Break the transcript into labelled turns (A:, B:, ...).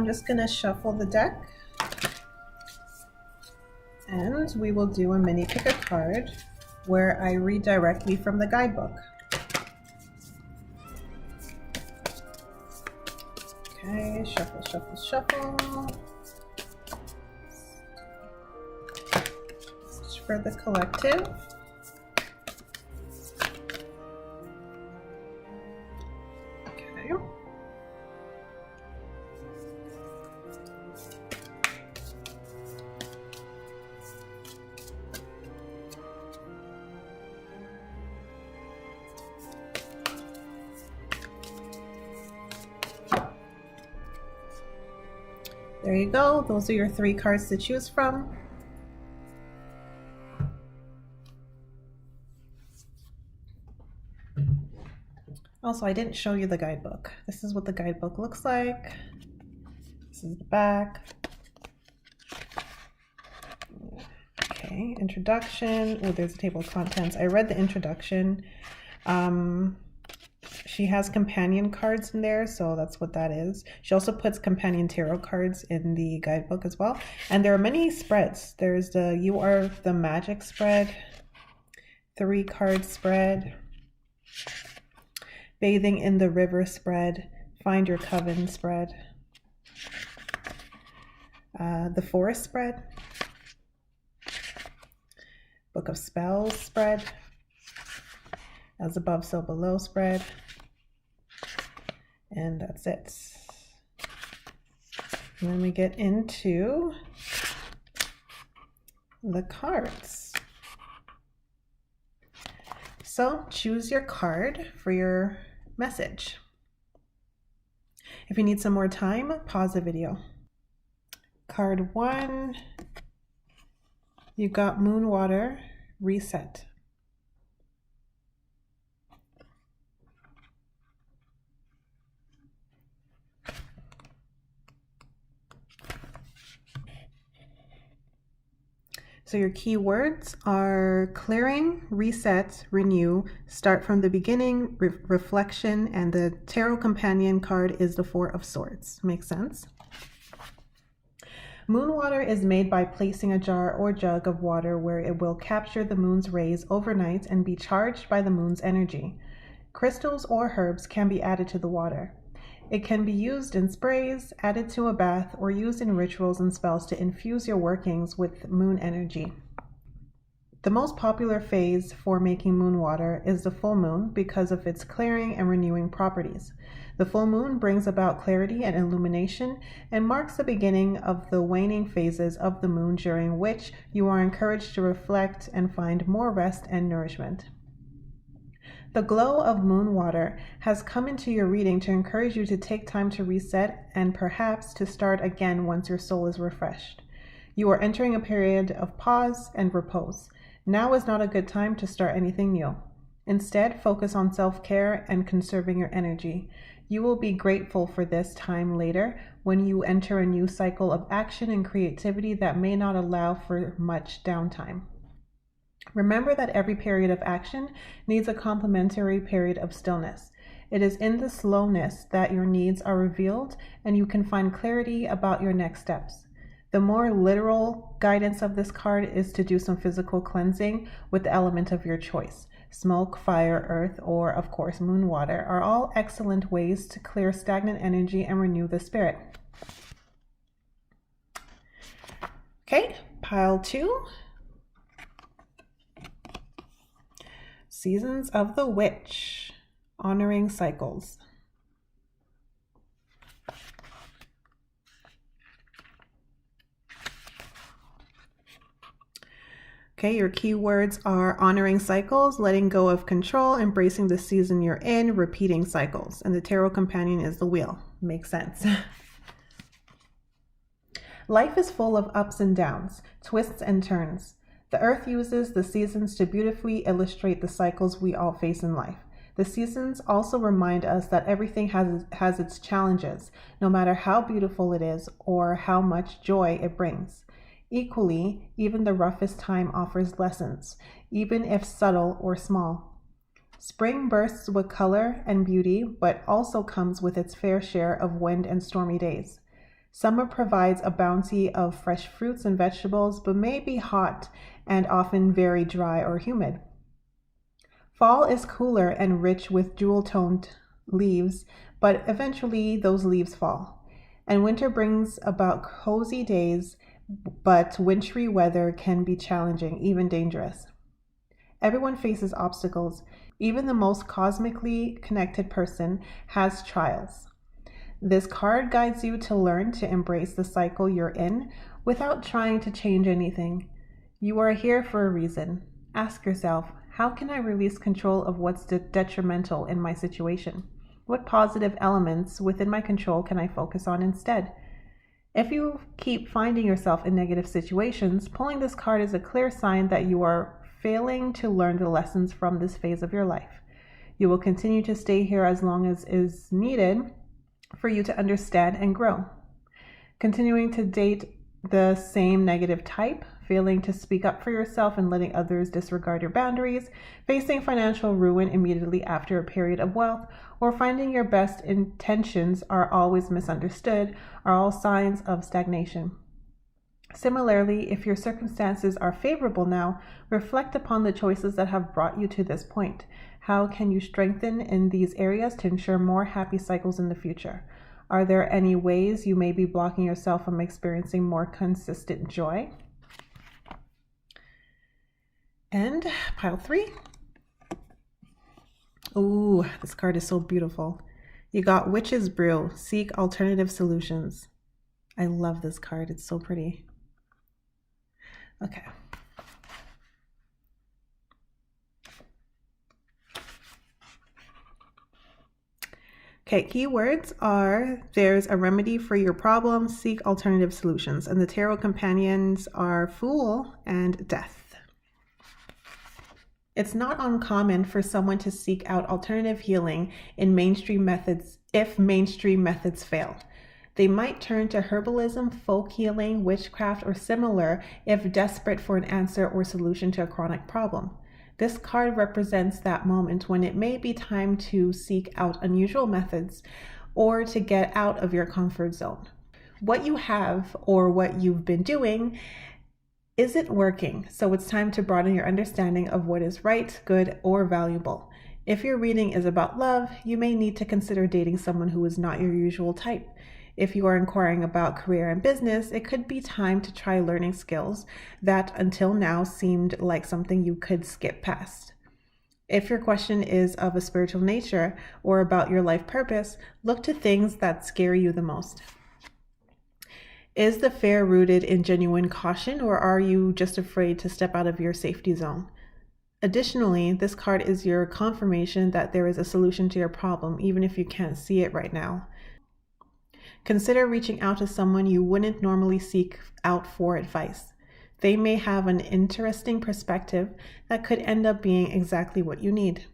A: I'm just going to shuffle the deck and we will do a mini pick a card where I read directly from the guidebook. Okay, shuffle, shuffle, shuffle. This is for the collective. Okay. There you go. Those are your 3 cards to choose from. Also, I didn't show you the guidebook. This is what the guidebook looks like. This is the back. Okay, introduction. Oh, there's a table of contents. I read the introduction. She has companion cards in there, so that's what that is. She also puts companion tarot cards in the guidebook as well. And there are many spreads. There's the You Are the Magic spread, 3-card spread, Bathing in the River spread, Find Your Coven spread, the Forest spread, Book of Spells spread, As Above, So Below spread. And that's it. And then we get into the cards. So choose your card for your message. If you need some more time, pause the video. Card 1, you got Moon Water Reset. So your keywords are clearing, reset, renew, start from the beginning, reflection, and the tarot companion card is the 4 of Swords. Makes sense? Moon water is made by placing a jar or jug of water where it will capture the moon's rays overnight and be charged by the moon's energy. Crystals or herbs can be added to the water. It can be used in sprays, added to a bath, or used in rituals and spells to infuse your workings with moon energy. The most popular phase for making moon water is the full moon because of its clearing and renewing properties. The full moon brings about clarity and illumination and marks the beginning of the waning phases of the moon, during which you are encouraged to reflect and find more rest and nourishment. The glow of moon water has come into your reading to encourage you to take time to reset and perhaps to start again once your soul is refreshed. You are entering a period of pause and repose. Now is not a good time to start anything new. Instead, focus on self-care and conserving your energy. You will be grateful for this time later when you enter a new cycle of action and creativity that may not allow for much downtime. Remember that every period of action needs a complementary period of stillness. It is in the slowness that your needs are revealed and you can find clarity about your next steps. The more literal guidance of this card is to do some physical cleansing with the element of your choice. Smoke, fire, earth, or of course moon water are all excellent ways to clear stagnant energy and renew the spirit. Okay, pile 2. Seasons of the Witch, honoring cycles. Okay, your keywords are honoring cycles, letting go of control, embracing the season you're in, repeating cycles. And the tarot companion is the wheel. Makes sense. Life is full of ups and downs, twists and turns. The earth uses the seasons to beautifully illustrate the cycles we all face in life. The seasons also remind us that everything has its challenges, no matter how beautiful it is or how much joy it brings. Equally, even the roughest time offers lessons, even if subtle or small. Spring bursts with color and beauty, but also comes with its fair share of wind and stormy days. Summer provides a bounty of fresh fruits and vegetables, but may be hot and often very dry or humid. Fall is cooler and rich with jewel-toned leaves, but eventually those leaves fall. And winter brings about cozy days, but wintry weather can be challenging, even dangerous. Everyone faces obstacles. Even the most cosmically connected person has trials. This card guides you to learn to embrace the cycle you're in without trying to change anything. You are here for a reason. Ask yourself, how can I release control of what's detrimental in my situation? What positive elements within my control can I focus on instead? If you keep finding yourself in negative situations, pulling this card is a clear sign that you are failing to learn the lessons from this phase of your life. You will continue to stay here as long as is needed for you to understand and grow. Continuing to date the same negative type, failing to speak up for yourself and letting others disregard your boundaries, facing financial ruin immediately after a period of wealth, or finding your best intentions are always misunderstood are all signs of stagnation. Similarly, if your circumstances are favorable now, reflect upon the choices that have brought you to this point. How can you strengthen in these areas to ensure more happy cycles in the future? Are there any ways you may be blocking yourself from experiencing more consistent joy? And pile 3. Ooh, this card is so beautiful. You got Witch's Brew, seek alternative solutions. I love this card, it's so pretty. Okay. Okay, keywords are there's a remedy for your problem, seek alternative solutions, and the tarot companions are Fool and Death. It's not uncommon for someone to seek out alternative healing in mainstream methods if mainstream methods fail. They might turn to herbalism, folk healing, witchcraft, or similar if desperate for an answer or solution to a chronic problem. This card represents that moment when it may be time to seek out unusual methods or to get out of your comfort zone. What you have or what you've been doing isn't working, so it's time to broaden your understanding of what is right, good, or valuable. If your reading is about love, you may need to consider dating someone who is not your usual type. If you are inquiring about career and business, it could be time to try learning skills that until now seemed like something you could skip past. If your question is of a spiritual nature or about your life purpose, look to things that scare you the most. Is the fear rooted in genuine caution, or are you just afraid to step out of your safety zone? Additionally, this card is your confirmation that there is a solution to your problem, even if you can't see it right now. Consider reaching out to someone you wouldn't normally seek out for advice. They may have an interesting perspective that could end up being exactly what you need.